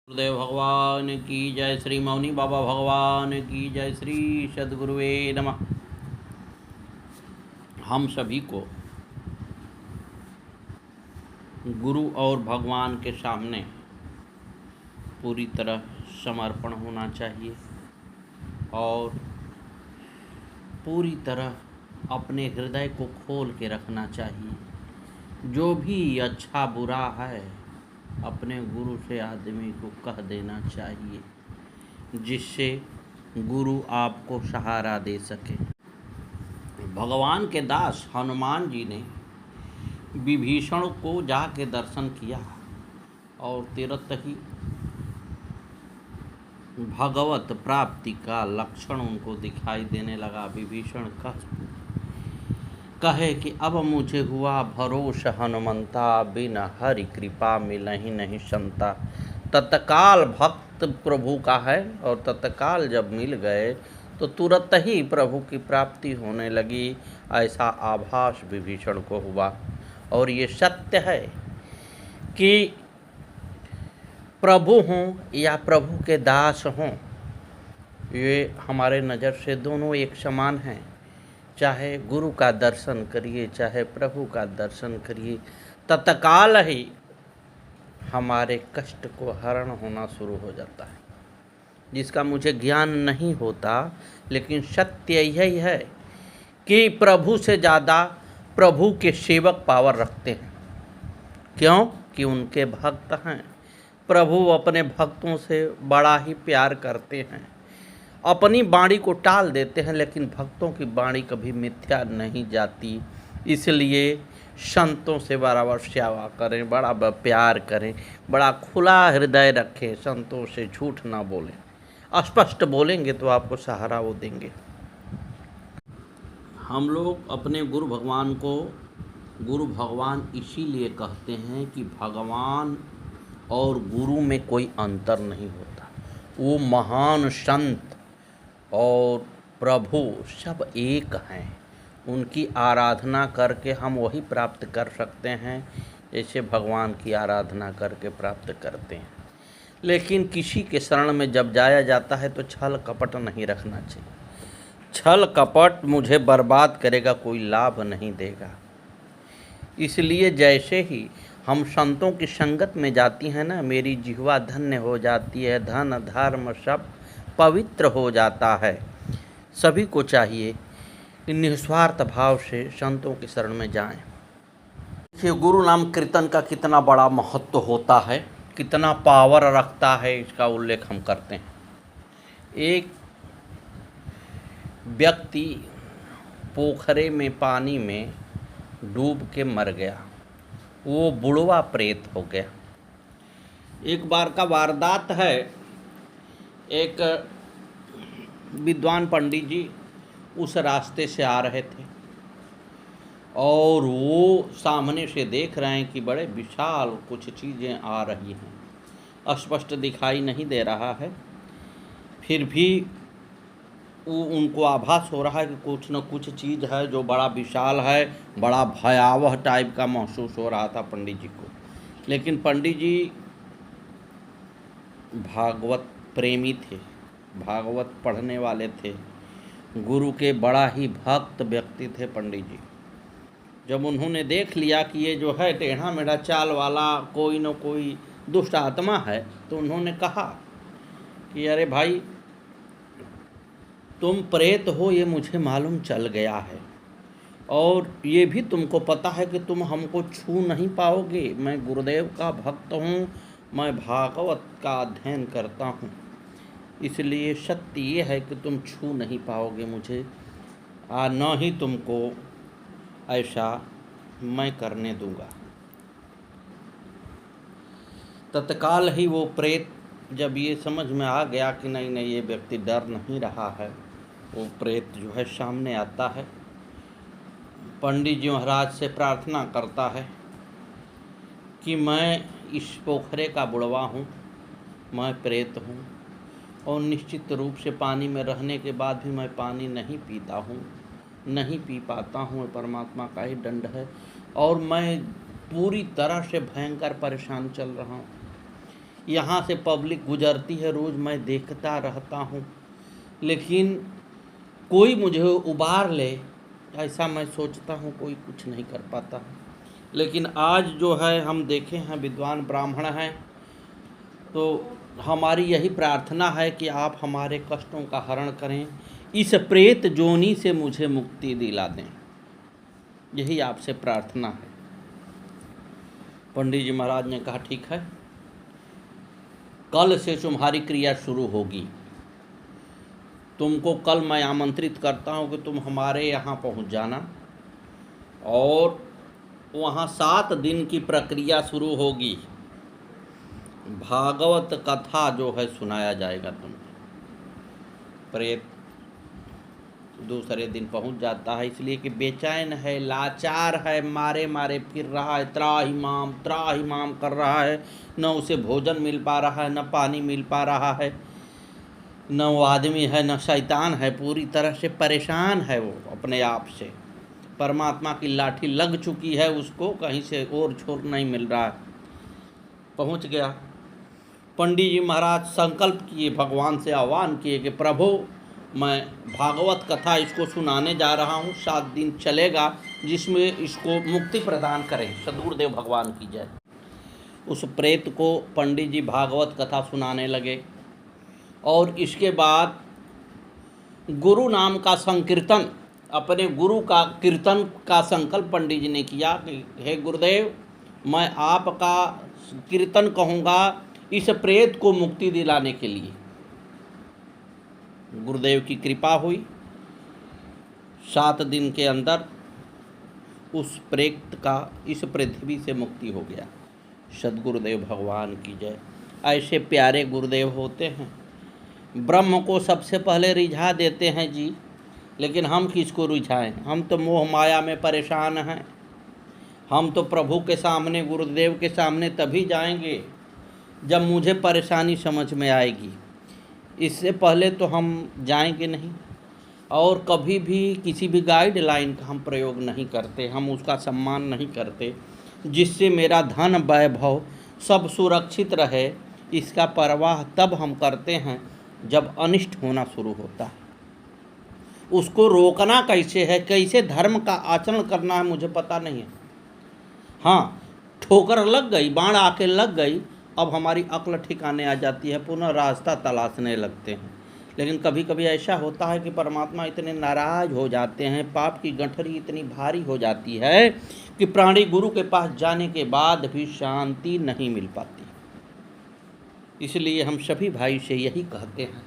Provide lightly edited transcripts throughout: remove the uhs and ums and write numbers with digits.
गुरुदेव भगवान की जय, श्री मौनी बाबा भगवान की जय, श्री सद्गुरुवे नमः। हम सभी को गुरु और भगवान के सामने पूरी तरह समर्पण होना चाहिए और पूरी तरह अपने हृदय को खोल के रखना चाहिए। जो भी अच्छा बुरा है अपने गुरु से आदमी को कह देना चाहिए, जिससे गुरु आपको सहारा दे सके। भगवान के दास हनुमान जी ने विभीषण को जाके दर्शन किया और तुरंत ही भगवत प्राप्ति का लक्षण उनको दिखाई देने लगा। विभीषण कहे कि अब मुझे हुआ भरोस हनुमंता, बिन हरि कृपा मिलहि नहीं संता। तत्काल भक्त प्रभु का है और तत्काल जब मिल गए तो तुरंत ही प्रभु की प्राप्ति होने लगी, ऐसा आभास विभीषण को हुआ। और ये सत्य है कि प्रभु हों या प्रभु के दास हों, ये हमारे नज़र से दोनों एक समान हैं। चाहे गुरु का दर्शन करिए चाहे प्रभु का दर्शन करिए, तत्काल ही हमारे कष्ट को हरण होना शुरू हो जाता है, जिसका मुझे ज्ञान नहीं होता। लेकिन सत्य यही है कि प्रभु से ज़्यादा प्रभु के सेवक पावर रखते हैं। क्यों? कि उनके भक्त हैं। प्रभु अपने भक्तों से बड़ा ही प्यार करते हैं। अपनी वाणी को टाल देते हैं, लेकिन भक्तों की वाणी कभी मिथ्या नहीं जाती। इसलिए संतों से बराबर सेवा करें, बड़ा प्यार करें, बड़ा खुला हृदय रखें। संतों से झूठ ना बोलें, स्पष्ट बोलेंगे तो आपको सहारा वो देंगे। हम लोग अपने गुरु भगवान को गुरु भगवान इसीलिए कहते हैं कि भगवान और गुरु में कोई अंतर नहीं होता। वो महान संत और प्रभु सब एक हैं। उनकी आराधना करके हम वही प्राप्त कर सकते हैं जैसे भगवान की आराधना करके प्राप्त करते हैं। लेकिन किसी के शरण में जब जाया जाता है तो छल कपट नहीं रखना चाहिए। छल कपट मुझे बर्बाद करेगा, कोई लाभ नहीं देगा। इसलिए जैसे ही हम संतों की संगत में जाती हैं ना, मेरी जिह्वा धन्य हो जाती है, धन धर्म सब पवित्र हो जाता है। सभी को चाहिए कि निस्वार्थ भाव से संतों की शरण में जाएं। देखिए, गुरु नाम कीर्तन का कितना बड़ा महत्व होता है, कितना पावर रखता है, इसका उल्लेख हम करते हैं। एक व्यक्ति पोखरे में पानी में डूब के मर गया। वो बुढ़वा प्रेत हो गया। एक बार का वारदात है, एक विद्वान पंडित जी उस रास्ते से आ रहे थे और वो सामने से देख रहे हैं कि बड़े विशाल कुछ चीज़ें आ रही हैं। स्पष्ट दिखाई नहीं दे रहा है, फिर भी वो उनको आभास हो रहा है कि कुछ न कुछ चीज़ है जो बड़ा विशाल है, बड़ा भयावह टाइप का महसूस हो रहा था पंडित जी को। लेकिन पंडित जी भागवत प्रेमी थे, भागवत पढ़ने वाले थे, गुरु के बड़ा ही भक्त व्यक्ति थे पंडित जी। जब उन्होंने देख लिया कि ये जो है टेढ़ा मेढ़ा चाल वाला कोई न कोई दुष्ट आत्मा है, तो उन्होंने कहा कि अरे भाई, तुम प्रेत हो ये मुझे मालूम चल गया है, और ये भी तुमको पता है कि तुम हमको छू नहीं पाओगे। मैं गुरुदेव का भक्त हूँ, मैं भागवत का अध्ययन करता हूँ, इसलिए सत्य ये है कि तुम छू नहीं पाओगे मुझे, न ही तुमको ऐसा मैं करने दूंगा। तत्काल ही वो प्रेत जब ये समझ में आ गया कि नहीं नहीं ये व्यक्ति डर नहीं रहा है, वो प्रेत जो है सामने आता है, पंडित जी महाराज से प्रार्थना करता है कि मैं इस पोखरे का बुढ़वा हूँ, मैं प्रेत हूँ और निश्चित रूप से पानी में रहने के बाद भी मैं पानी नहीं पीता हूँ, नहीं पी पाता हूँ, परमात्मा का ही दंड है, और मैं पूरी तरह से भयंकर परेशान चल रहा हूँ। यहाँ से पब्लिक गुजरती है, रोज़ मैं देखता रहता हूँ, लेकिन कोई मुझे उबार ले ऐसा मैं सोचता हूँ, कोई कुछ नहीं कर पाता। लेकिन आज जो है हम देखे हैं विद्वान ब्राह्मण हैं, तो हमारी यही प्रार्थना है कि आप हमारे कष्टों का हरण करें, इस प्रेत जोनी से मुझे मुक्ति दिला दें, यही आपसे प्रार्थना है। पंडित जी महाराज ने कहा ठीक है, कल से तुम्हारी क्रिया शुरू होगी। तुमको कल मैं आमंत्रित करता हूँ कि तुम हमारे यहाँ पहुँच जाना, और वहाँ 7 दिन की प्रक्रिया शुरू होगी। भागवत कथा जो है सुनाया जाएगा तुमको। प्रेत दूसरे दिन पहुँच जाता है, इसलिए कि बेचैन है, लाचार है, मारे मारे फिर रहा है, त्राही माम कर रहा है। न उसे भोजन मिल पा रहा है, न पानी मिल पा रहा है, न वो आदमी है, न शैतान है, पूरी तरह से परेशान है वो अपने आप से। परमात्मा की लाठी लग चुकी है उसको, कहीं से और छोर नहीं मिल रहा है। पहुँच गया। पंडित जी महाराज संकल्प किए, भगवान से आह्वान किए कि प्रभु मैं भागवत कथा इसको सुनाने जा रहा हूँ, 7 दिन चलेगा, जिसमें इसको मुक्ति प्रदान करें। सद्गुरुदेव भगवान की जय। उस प्रेत को पंडित जी भागवत कथा सुनाने लगे, और इसके बाद गुरु नाम का संकीर्तन, अपने गुरु का कीर्तन का संकल्प पंडित जी ने किया कि हे गुरुदेव, मैं आपका कीर्तन कहूँगा इस प्रेत को मुक्ति दिलाने के लिए। गुरुदेव की कृपा हुई, 7 दिन के अंदर उस प्रेत का इस पृथ्वी से मुक्ति हो गया। सद्गुरुदेव भगवान की जय। ऐसे प्यारे गुरुदेव होते हैं, ब्रह्म को सबसे पहले रिझा देते हैं जी, लेकिन हम किसको रिझाएं? हम तो मोह माया में परेशान हैं। हम तो प्रभु के सामने, गुरुदेव के सामने तभी जाएंगे जब मुझे परेशानी समझ में आएगी, इससे पहले तो हम जाएंगे नहीं। और कभी भी किसी भी गाइडलाइन का हम प्रयोग नहीं करते, हम उसका सम्मान नहीं करते, जिससे मेरा धन वैभव सब सुरक्षित रहे। इसका परवाह तब हम करते हैं जब अनिष्ट होना शुरू होता है। उसको रोकना कैसे है, कैसे धर्म का आचरण करना है, मुझे पता नहीं है। हाँ, ठोकर लग गई, बाण आके लग गई, अब हमारी अक्ल ठिकाने आ जाती है, पुनः रास्ता तलाशने लगते हैं। लेकिन कभी कभी ऐसा होता है कि परमात्मा इतने नाराज हो जाते हैं, पाप की गठरी इतनी भारी हो जाती है कि प्राणी गुरु के पास जाने के बाद भी शांति नहीं मिल पाती। इसलिए हम सभी भाई से यही कहते हैं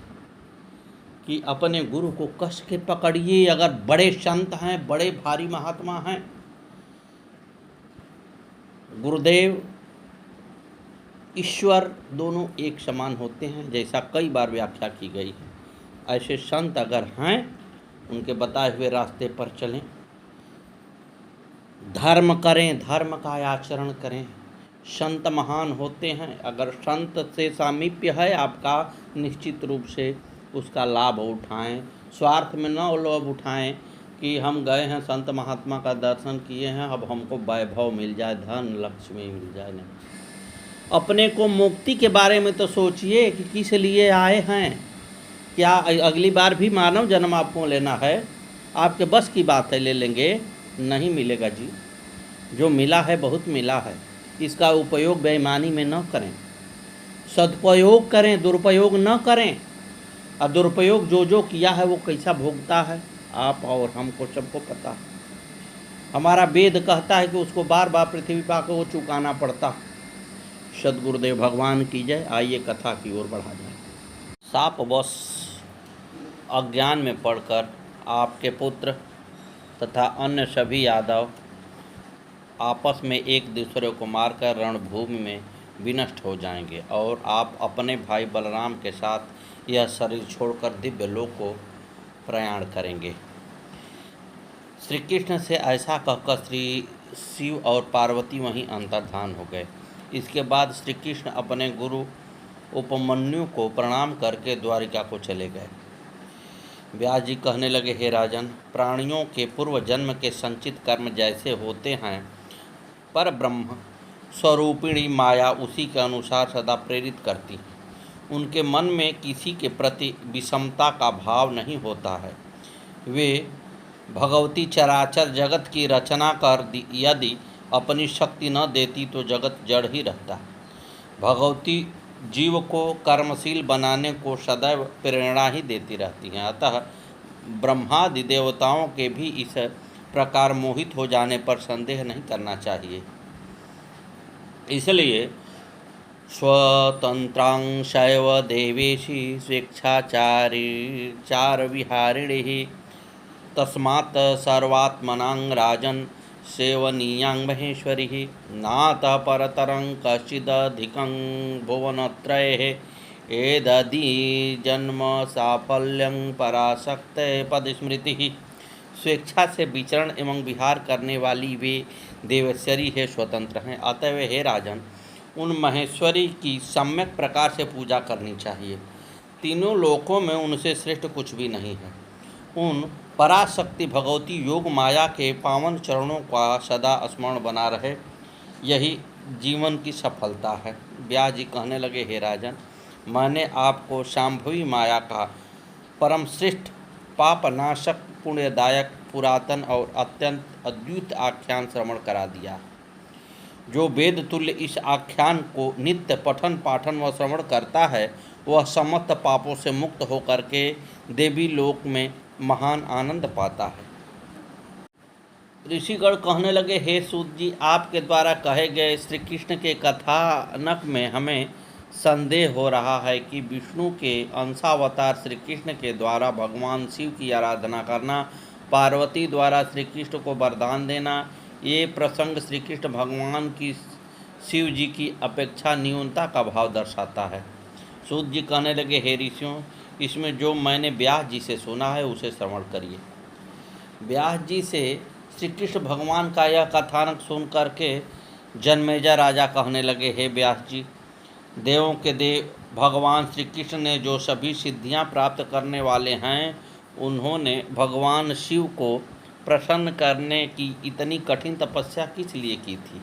कि अपने गुरु को कस के पकड़िए। अगर बड़े संत हैं, बड़े भारी महात्मा हैं, गुरुदेव ईश्वर दोनों एक समान होते हैं, जैसा कई बार व्याख्या की गई है। ऐसे संत अगर हैं, उनके बताए हुए रास्ते पर चलें, धर्म करें, धर्म का आचरण करें। संत महान होते हैं। अगर संत से सामीप्य है आपका, निश्चित रूप से उसका लाभ उठाएं। स्वार्थ में न लाभ उठाएं कि हम गए हैं, संत महात्मा का दर्शन किए हैं, अब हमको वैभव मिल जाए, धन लक्ष्मी मिल जाए। नहीं, अपने को मुक्ति के बारे में तो सोचिए कि किस लिए आए हैं। क्या अगली बार भी मानव जन्म आपको लेना है? आपके बस की बात है, ले लेंगे? नहीं मिलेगा जी। जो मिला है बहुत मिला है, इसका उपयोग बेईमानी में न करें, सदुपयोग करें, दुरुपयोग न करें। और दुरुपयोग जो किया है वो कैसा भोगता है, आप और हमको सबको पता है। हमारा वेद कहता है कि उसको बार बार पृथ्वी पर आकर वो चुकाना पड़ता। सद्गुरुदेव भगवान की जय। आइए कथा की ओर बढ़ा जाए। शापवश अज्ञान में पड़कर आपके पुत्र तथा अन्य सभी यादव आपस में एक दूसरे को मारकर रणभूमि में विनष्ट हो जाएंगे, और आप अपने भाई बलराम के साथ यह शरीर छोड़कर दिव्य लोक को प्रयाण करेंगे। श्री कृष्ण से ऐसा कहकर श्री शिव और पार्वती वहीं अंतर्धान हो गए। इसके बाद श्री कृष्ण अपने गुरु उपमन्यु को प्रणाम करके द्वारिका को चले गए। व्यास जी कहने लगे, हे राजन, प्राणियों के पूर्व जन्म के संचित कर्म जैसे होते हैं, पर ब्रह्म स्वरूपिणी माया उसी के अनुसार सदा प्रेरित करती है। उनके मन में किसी के प्रति विषमता का भाव नहीं होता है। वे भगवती चराचर जगत की रचना कर यदि अपनी शक्ति न देती तो जगत जड़ ही रहता। भगवती जीव को कर्मशील बनाने को सदैव प्रेरणा ही देती रहती हैं। अतः ब्रह्मादि देवताओं के भी इस प्रकार मोहित हो जाने पर संदेह नहीं करना चाहिए। इसलिए स्वतंत्रांशैव देवेशी स्वेच्छाचार विहारिणी तस्मात् सर्वात्मनां राजन् सेवनीयां महेश्वरी नातः परतरं कश्चिदधिकं भुवनत्रये एदधि जन्म साफल्यं पराशक्ते पदस्मृतिः। स्वेच्छा से विचरण एवं विहार करने वाली वे देवेश्वरी है, स्वतंत्र हैं। अतः हे राजन, उन महेश्वरी की सम्यक प्रकार से पूजा करनी चाहिए। तीनों लोकों में उनसे श्रेष्ठ कुछ भी नहीं है। उन पराशक्ति भगवती योग माया के पावन चरणों का सदा स्मरण बना रहे, यही जीवन की सफलता है। व्यास जी कहने लगे, हे राजन, मैंने आपको शांभवी माया का परम श्रेष्ठ पापनाशक पुण्यदायक पुरातन और अत्यंत अद्भुत आख्यान श्रवण करा दिया। जो वेद तुल्य इस आख्यान को नित्य पठन पाठन व श्रवण करता है, वह समस्त पापों से मुक्त होकर के देवी लोक में महान आनंद पाता है। ऋषिगण कहने लगे, हे सूत जी, आपके द्वारा कहे गए श्री कृष्ण के कथानक में हमें संदेह हो रहा है कि विष्णु के अंशावतार श्री कृष्ण के द्वारा भगवान शिव की आराधना करना, पार्वती द्वारा श्री कृष्ण को वरदान देना, ये प्रसंग श्री कृष्ण भगवान की शिव जी की अपेक्षा न्यूनता का भाव दर्शाता है। सूत जी कहने लगे, हे ऋषियों, इसमें जो मैंने व्यास जी से सुना है उसे श्रवण करिए। व्यास जी से श्री कृष्ण भगवान का यह कथानक सुन करके जनमेजय राजा कहने लगे, हे व्यास जी, देवों के देव भगवान श्री कृष्ण ने जो सभी सिद्धियां प्राप्त करने वाले हैं, उन्होंने भगवान शिव को प्रसन्न करने की इतनी कठिन तपस्या किस लिए की थी।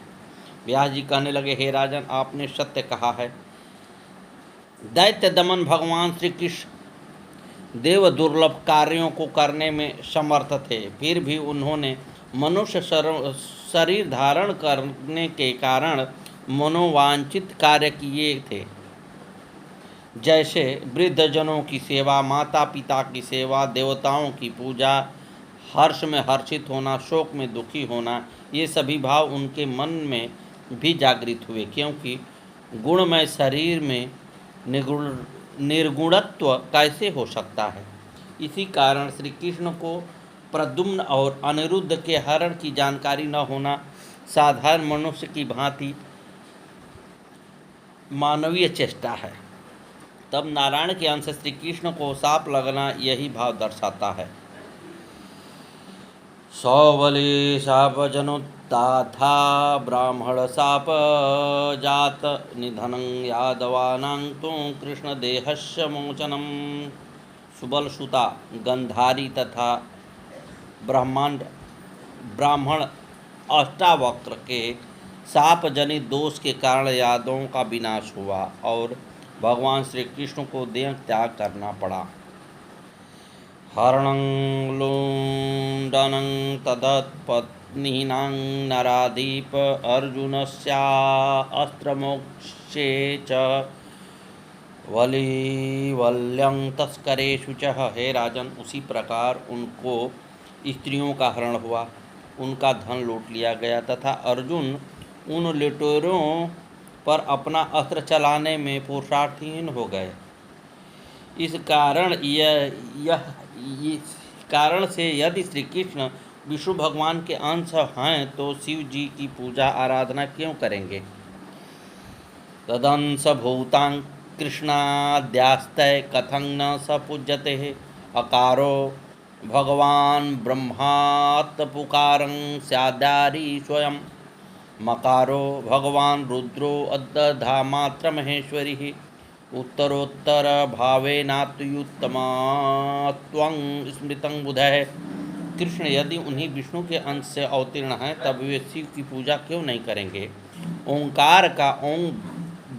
व्यास जी कहने लगे, हे राजन, आपने सत्य कहा है। दैत्य दमन भगवान श्री कृष्ण देव दुर्लभ कार्यों को करने में समर्थ थे, फिर भी उन्होंने मनुष्य शरीर धारण करने के कारण मनोवांछित कार्य किए थे, जैसे वृद्धजनों की सेवा, माता पिता की सेवा, देवताओं की पूजा, हर्ष में हर्षित होना, शोक में दुखी होना। ये सभी भाव उनके मन में भी जागृत हुए, क्योंकि गुणमय शरीर में निर्गुणत्व कैसे हो सकता है। इसी कारण श्री कृष्ण को प्रद्युम्न और अनिरुद्ध के हरण की जानकारी न होना साधारण मनुष्य की भांति मानवीय चेष्टा है। तब नारायण के अंश श्री कृष्ण को शाप लगना यही भाव दर्शाता है। सौबली शाप जनुत्ताथा ब्राह्मण शाप जात निधनं यादवानां तु कृष्ण देहस्य मोचनम। सुबल सुता, गंधारी तथा ब्राह्मण अष्टावक्र के शाप जनित दोष के कारण यादवों का विनाश हुआ और भगवान श्री कृष्ण को देह त्याग करना पड़ा। हरणं लुण्डनं तदत्पत्नीनां नराधीप अर्जुनस्यास्त्रमोक्षे च वलीवल्यं तस्करेषु च। हे राजन, उसी प्रकार उनको स्त्रियों का हरण हुआ, उनका धन लूट लिया गया तथा अर्जुन उन लुटेरों पर अपना अस्त्र चलाने में पुरुषार्थहीन हो गए। इस कारण से यदि श्री कृष्ण विष्णु भगवान के अंश हैं तो शिव जी की पूजा आराधना क्यों करेंगे। तदंश भूतां कृष्णाद्यास्तय कथं न स पूज्यते। अकारो भगवान ब्रह्मात् पुकारं स्यादारी स्वयं। मकारो भगवान रुद्रो अदधामात्र महेश्वरी। उत्तरोत्तर भावेनात्युत्तमत्वं स्मृतं बुधः। कृष्ण यदि उन्हीं विष्णु के अंश से अवतीर्ण हैं, तब वे शिव की पूजा क्यों नहीं करेंगे। ओंकार का ओं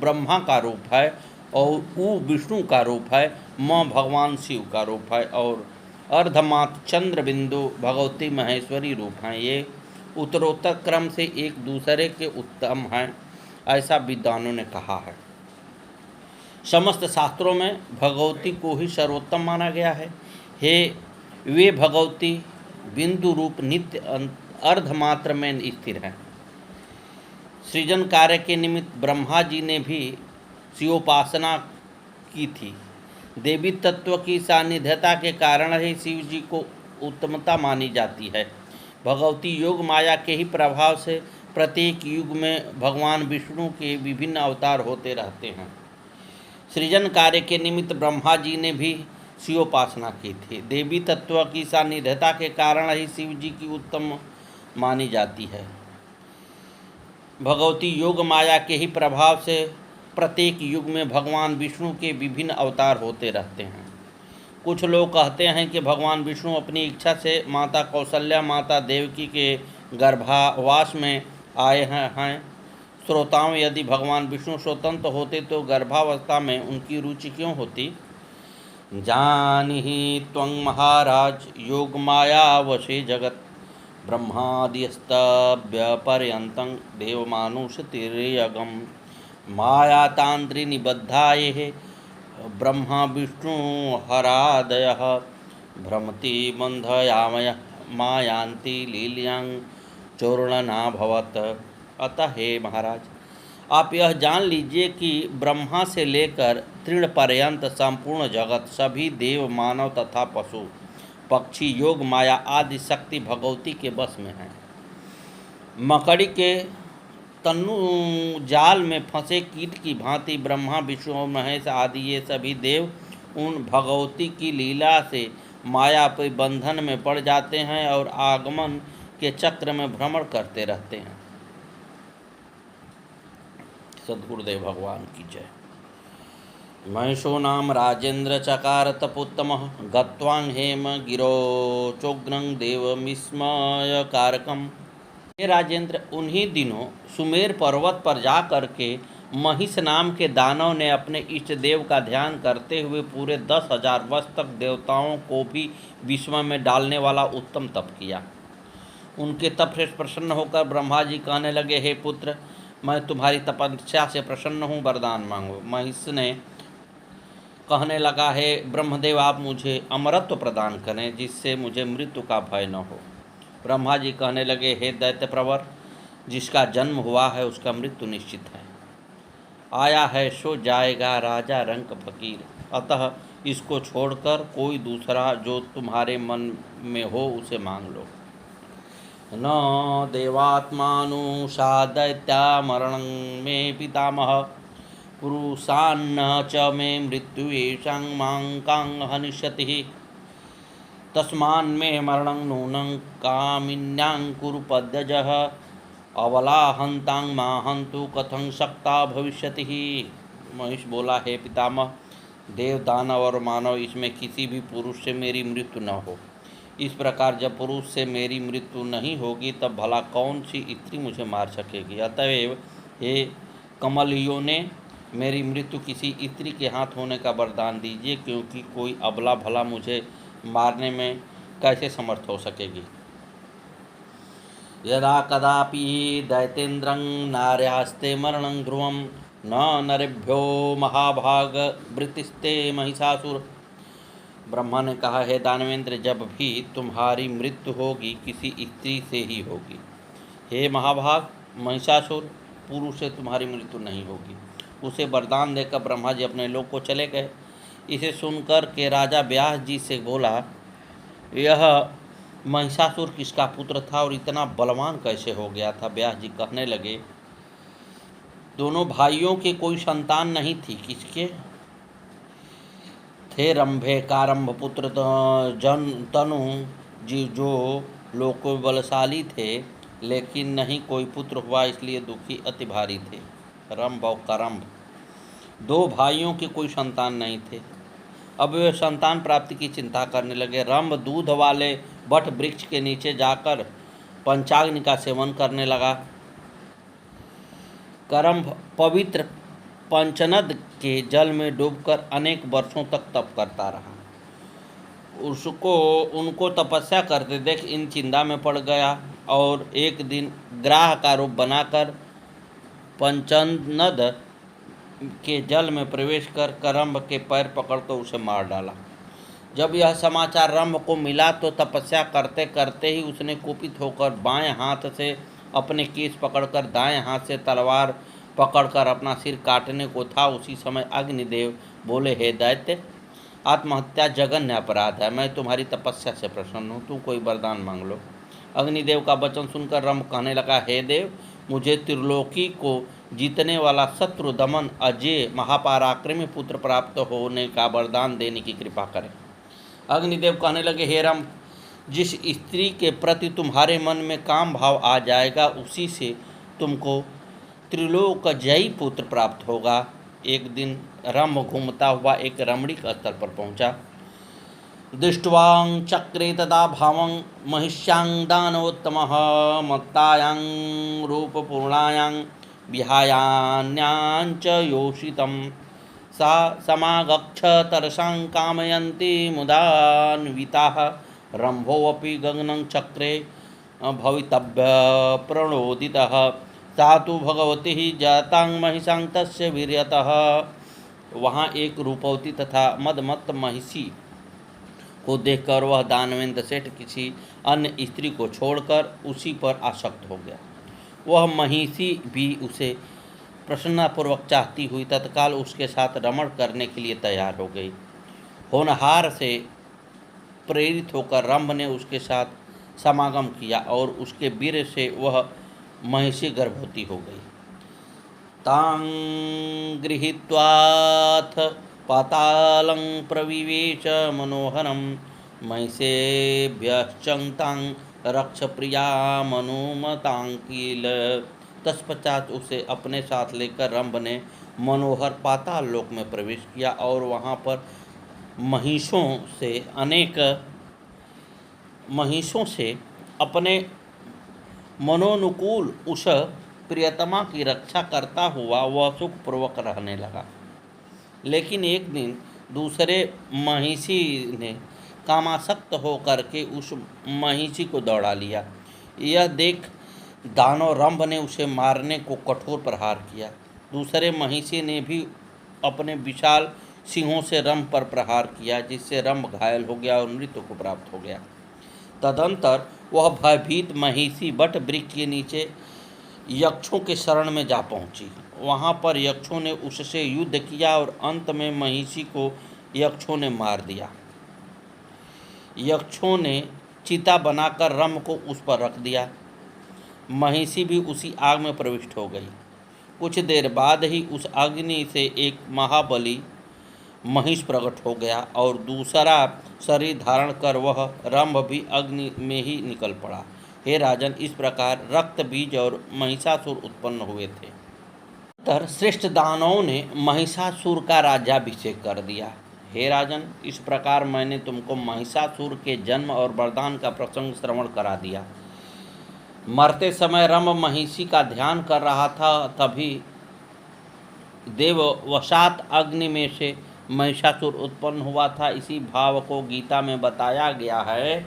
ब्रह्मा का रूप है और ऊ विष्णु का रूप है, म भगवान शिव का रूप है और अर्धमात चंद्र बिंदु भगवती महेश्वरी रूप हैं। ये उत्तरोत्तर क्रम से एक दूसरे के उत्तम हैं, ऐसा विद्वानों ने कहा है। समस्त शास्त्रों में भगवती को ही सर्वोत्तम माना गया है। हे वे भगवती बिंदु रूप नित्य अर्धमात्र में स्थिर हैं। सृजन कार्य के निमित्त ब्रह्मा जी ने भी शिवोपासना की थी। देवी तत्व की सानिध्यता के कारण ही शिव जी को उत्तमता मानी जाती है। भगवती योग माया के ही प्रभाव से प्रत्येक युग में भगवान विष्णु के विभिन्न अवतार होते रहते हैं। सृजन कार्य के निमित्त ब्रह्मा जी ने भी शिवोपासना की थी। देवी तत्व की सानिध्यता के कारण ही शिव जी की उत्तम मानी जाती है। भगवती योग माया के ही प्रभाव से प्रत्येक युग में भगवान विष्णु के विभिन्न अवतार होते रहते हैं। कुछ लोग कहते हैं कि भगवान विष्णु अपनी इच्छा से माता कौशल्या माता देवकी के गर्भावास में आए हैं। श्रोताओं, यदि भगवान विष्णु स्वतंत्र होते तो गर्भावस्था में उनकी रुचि क्यों होती? जानिहि त्वं महाराज योग माया वशे जगत ब्रह्मादिस्तव्यपर्यन्तं देवमानुषतिर्यगं मायातांत्रि निबद्धाये ब्रह्मा विष्णु हरादयः भ्रमति बन्धयामय मायांति लील्यां चूर्णनाभवत्। अतः हे महाराज, आप यह जान लीजिए कि ब्रह्मा से लेकर तृण पर्यंत संपूर्ण जगत, सभी देव मानव तथा पशु पक्षी योग माया आदि शक्ति भगवती के बस में हैं। मकड़ी के तनु जाल में फंसे कीट की भांति ब्रह्मा विष्णु और महेश आदि ये सभी देव उन भगवती की लीला से माया के बंधन में पड़ जाते हैं और आगमन के चक्र में भ्रमण करते रहते हैं। सद्गुरुदेव भगवान की जय। महेशो नाम राजेन्द्र चकार तपोत्तमः गत्वां हेम गिरोचोग्रं देवमिस्मय कारकम। हे राजेंद्र, उन्हीं दिनों सुमेर पर्वत पर जा कर के महिष नाम के दानव ने अपने इष्ट देव का ध्यान करते हुए पूरे 10,000 वर्ष तक देवताओं को भी विस्मय में डालने वाला उत्तम तप किया। उनके तप से प्रसन्न होकर ब्रह्मा जी कहने लगे, हे पुत्र, मैं तुम्हारी तपस्या से प्रसन्न हूँ, वरदान मांगो। महिष ने कहने लगा, हे ब्रह्मदेव, आप मुझे अमरत्व प्रदान करें जिससे मुझे मृत्यु का भय न हो। ब्रह्मा जी कहने लगे, हे दैत्य प्रवर, जिसका जन्म हुआ है उसका मृत्यु निश्चित है। आया है सो जाएगा, राजा रंक फकीर। अतः इसको छोड़कर कोई दूसरा जो तुम्हारे मन में हो उसे मांग लो। न देवात्मानुषा दैत्या मरणं मे पितामह पुरुषान्न च मे मृत्यु येषां मां कां हनिष्यति। तस्मान्मे मरणं नूनं कामिन्यां कुरु पद्यजः अवलाहन्तां माहन्तु कथं शक्ता भविष्यति। महिष बोला, हे पितामह, देव दानव और मानव इसमें किसी भी पुरुष से मेरी मृत्यु न हो। इस प्रकार जब पुरुष से मेरी मृत्यु नहीं होगी तब भला कौन सी स्त्री मुझे मार सकेगी। अतएव हे कमलियों ने मेरी मृत्यु किसी स्त्री के हाथ होने का वरदान दीजिए, क्योंकि कोई अबला भला मुझे मारने में कैसे समर्थ हो सकेगी। यदा कदापि दैतेन्द्रं नार्यास्ते मरणं ध्रुवं न नरेभ्यो महाभाग वृत्तिस्ते महिषासुर। ब्रह्मा ने कहा, हे दानवेंद्र, जब भी तुम्हारी मृत्यु होगी किसी स्त्री से ही होगी। हे महाभाग महिषासुर, पुरुष से तुम्हारी मृत्यु नहीं होगी। उसे वरदान देकर ब्रह्मा जी अपने लोक को चले गए। इसे सुनकर के राजा व्यास जी से बोला, यह महिषासुर किसका पुत्र था और इतना बलवान कैसे हो गया था। व्यास जी कहने लगे, दोनों भाइयों के कोई संतान नहीं थी। किसके थे? रंभे कारंभ पुत्र जन तनु जी, जो लोक बलशाली थे, लेकिन नहीं कोई पुत्र हुआ, इसलिए दुखी अति भारी थे। रंभ और करंभ दो भाइयों के कोई संतान नहीं थे। अब वे संतान प्राप्ति की चिंता करने लगे। रंभ दूध वाले वट वृक्ष के नीचे जाकर पंचाग्नि का सेवन करने लगा। करम्भ पवित्र पंचनद के जल में डूबकर अनेक वर्षों तक तप करता रहा। उनको तपस्या करते देख इन चिंता में पड़ गया और एक दिन ग्राह का रूप बनाकर पंचनद के जल में प्रवेश कर करम्भ के पैर पकड़कर उसे मार डाला। जब यह समाचार रंभ को मिला तो तपस्या करते करते ही उसने कुपित होकर बाएं हाथ से अपने केस पकड़कर दाएं हाथ से तलवार पकड़कर अपना सिर काटने को था। उसी समय अग्निदेव बोले, हे दैत्य, आत्महत्या जघन्य अपराध है। मैं तुम्हारी तपस्या से प्रसन्न हूँ, तू कोई वरदान मांग लो। अग्निदेव का वचन सुनकर रंभ कहने लगा, हे देव, मुझे त्रिलोकी को जीतने वाला शत्रु दमन अजय महापराक्रमी पुत्र प्राप्त होने का वरदान देने की कृपा करें। अग्निदेव कहने लगे, हे रंभ, जिस स्त्री के प्रति तुम्हारे मन में काम भाव आ जाएगा उसी से तुमको त्रिलोक जयी पुत्र प्राप्त होगा। एक दिन रंभ घूमता हुआ एक रमणीक स्थल पर पहुंचा। दृष्ट्वां चक्रे तदा भावं महिष्यां दानवोत्तमः मत्तायां रूपपूर्णायां विहायान्यां च योषितं सा समागच्छ तरसां कामयन्ती मुदान्विताः रंभोऽपि गगनं चक्रे भवितव्य प्रणोदितः सा तो भगवती ही जातां महिषां तस्य वीर्यतः। वहाँ एक रूपवती तथा मदमत्त महिषी को देखकर वह दानवेंद्र सेठ किसी अन्य स्त्री को छोड़कर उसी पर आसक्त हो गया। वह महिषी भी उसे प्रसन्नतापूर्वक चाहती हुई तत्काल उसके साथ रमण करने के लिए तैयार हो गई। होनहार से प्रेरित होकर रंभ ने उसके साथ समागम किया और उसके वीर्य से वह महिषी गर्भवती हो गई। तां गृहीत्वाथ पातालं प्रविवेश मनोहरं महिषेभ्यश्चंतां रक्षप्रिया मनुमतां किल। तत्पश्चात उसे अपने साथ लेकर रंभ ने मनोहर पाताल लोक में प्रवेश किया और वहाँ पर महिषों से अपने मनोनुकूल उस प्रियतमा की रक्षा करता हुआ वह सुखपूर्वक रहने लगा। लेकिन एक दिन दूसरे महिषी ने कामासक्त होकर के उस महिषी को दौड़ा लिया। यह देख दानव रंभ ने उसे मारने को कठोर प्रहार किया। दूसरे महिषी ने भी अपने विशाल सिंहों से रंभ पर प्रहार किया, जिससे रंभ घायल हो गया और मृत्यु को प्राप्त हो गया। तदंतर वह भयभीत महिषी वट वृक्ष के नीचे यक्षों के शरण में जा पहुंची। वहां पर यक्षों ने उससे युद्ध किया और अंत में महिषी को यक्षों ने मार दिया। यक्षों ने चिता बनाकर रंभ को उस पर रख दिया। महिषी भी उसी आग में प्रविष्ट हो गई। कुछ देर बाद ही उस अग्नि से एक महाबली महिष प्रकट हो गया और दूसरा शरीर धारण कर वह रंभ भी अग्नि में ही निकल पड़ा। हे राजन, इस प्रकार रक्त बीज और महिषासुर उत्पन्न हुए थे। तर श्रेष्ठ दानवों ने महिषासुर का राज्याभिषेक कर दिया। हे राजन, इस प्रकार मैंने तुमको महिषासुर के जन्म और वरदान का प्रसंग श्रवण करा दिया। मरते समय रंभ महिषी का ध्यान कर रहा था, तभी देववशात अग्नि में से महिषासुर उत्पन्न हुआ था। इसी भाव को गीता में बताया गया है।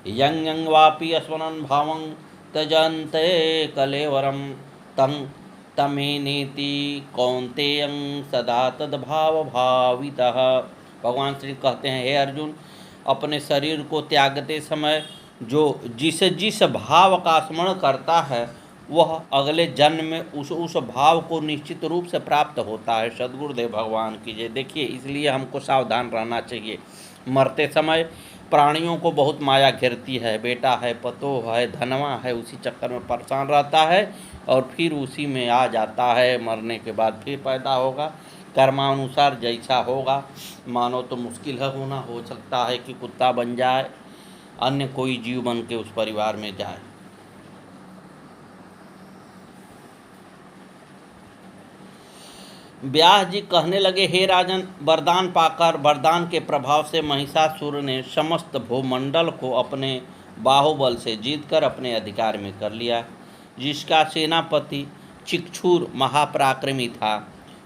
यं यं वापि अस्मनं भावं त्यजन्ते कलेवरं तं तमेनेति कौन्तेयं सदा तद्भाव भावितः। भगवान श्री कहते हैं, हे अर्जुन, अपने शरीर को त्यागते समय जो जिस भाव का स्मरण करता है वह अगले जन्म में उस भाव को निश्चित रूप से प्राप्त होता है। सद्गुरुदेव भगवान की जय। देखिए, इसलिए हमको सावधान रहना चाहिए। मरते समय प्राणियों को बहुत माया घेरती है। बेटा है, पतोह है, धनवा है, उसी चक्कर में परेशान रहता है और फिर उसी में आ जाता है। मरने के बाद फिर पैदा होगा। कर्मानुसार जैसा होगा, मानो तो मुश्किल है होना, हो सकता है कि कुत्ता बन जाए, अन्य कोई जीव बन के उस परिवार में जाए। व्यास जी कहने लगे, हे राजन, वरदान पाकर वरदान के प्रभाव से महिषासुर ने समस्त भूमंडल को अपने बाहुबल से जीतकर अपने अधिकार में कर लिया। जिसका सेनापति चिक्षुर महापराक्रमी था।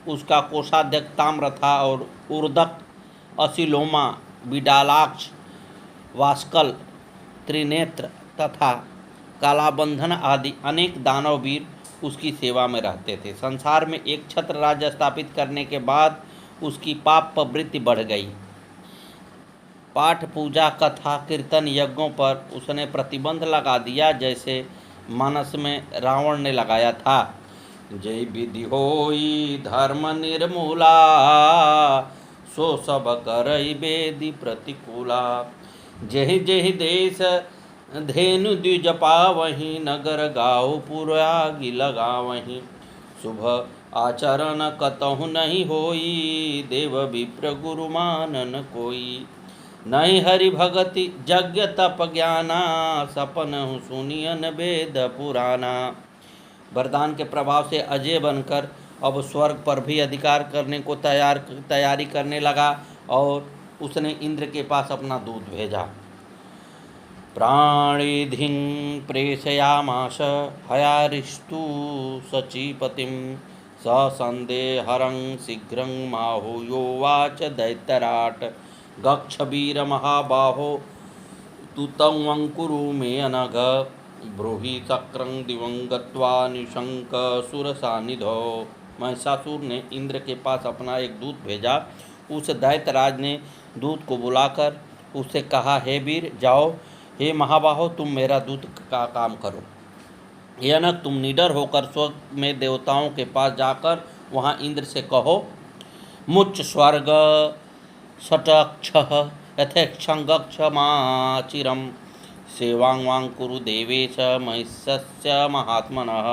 उसका कोषाध्यक्ष ताम्र था और उर्दक, असिलोमा, बिडालाक्ष, वास्कल, त्रिनेत्र तथा कालाबंधन आदि अनेक दानववीर उसकी सेवा में रहते थे। संसार में एक छत्र राज्य स्थापित करने के बाद उसकी पाप प्रवृत्ति बढ़ गई। पाठ, पूजा, कथा, कीर्तन, यज्ञों पर उसने प्रतिबंध लगा दिया, जैसे मानस में रावण ने लगाया था। जय विधि होई धर्म निर्मूला, सो सब करई वेदि प्रतिकूला। जहि जहि देश धेनु द्विज पावहीं, नगर गाओ पुरागी लगावहीं। शुभ आचरण कतहु नहीं होई, देव विप्र गुरु मानन कोई। नहीं हरि भगति यज्ञ तप ज्ञाना, सपन सुनियन वेद पुराना। वरदान के प्रभाव से अजय बनकर अब स्वर्ग पर भी अधिकार करने को तैयारी करने लगा और उसने इंद्र के पास अपना दूत भेजा। प्राणिधिं प्रेषयामास हयारिस्तु सचीपतिं, ससंदेहरं शीघ्रं माहुयोवाच दैत्यराट। गच्छ वीर महाबाहो तुतं कुरु मे अनघ, ब्रूहि चक्रं दिवं गत्वा निशंक सुरसानिधौ। महिषासुर ने इंद्र के पास अपना एक दूत भेजा। उस दैत्यराज ने दूत को बुलाकर उससे कहा, हे वीर जाओ, हे महाबाहो तुम मेरा दूत का काम करो। हे अनक, तुम निडर होकर स्वर्ग में देवताओं के पास जाकर वहाँ इंद्र से कहो, मुच्च स्वर्ग सटक्ष यथेक्षंगक्ष माचिरम, सेवांग वांग कुरु देवेश महिषस्य महात्मनः।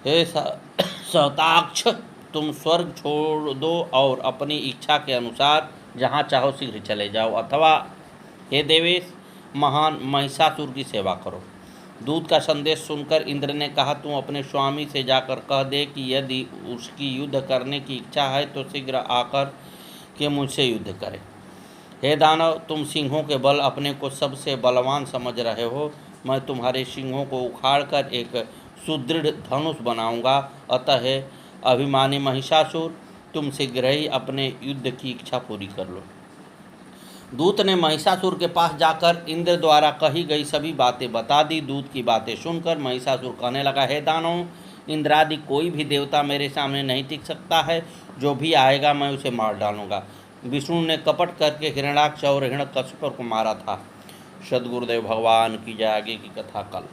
हे सताक्ष, तुम स्वर्ग छोड़ दो और अपनी इच्छा के अनुसार जहाँ चाहो शीघ्र चले जाओ, अथवा हे देवेश महान महिषासुर की सेवा करो। दूत का संदेश सुनकर इंद्र ने कहा, तुम अपने स्वामी से जाकर कह दे कि यदि उसकी युद्ध करने की इच्छा है तो शीघ्र आकर के मुझसे युद्ध करे। हे दानव, तुम सिंहों के बल अपने को सबसे बलवान समझ रहे हो। मैं तुम्हारे सिंहों को उखाड़कर एक सुदृढ़ धनुष बनाऊंगा। अतः हे अभिमानी महिषासुर, तुम शीघ्र ही अपने युद्ध की इच्छा पूरी कर लो। दूत ने महिषासुर के पास जाकर इंद्र द्वारा कही गई सभी बातें बता दी। दूत की बातें सुनकर महिषासुर कहने लगा, हे दानव, इंद्रादि कोई भी देवता मेरे सामने नहीं टिक सकता है। जो भी आएगा मैं उसे मार डालूंगा। विष्णु ने कपट करके हिरण्याक्ष और हिरण्यकश्यप को मारा था। सद्गुरुदेव भगवान की जय। आगे की कथा कल।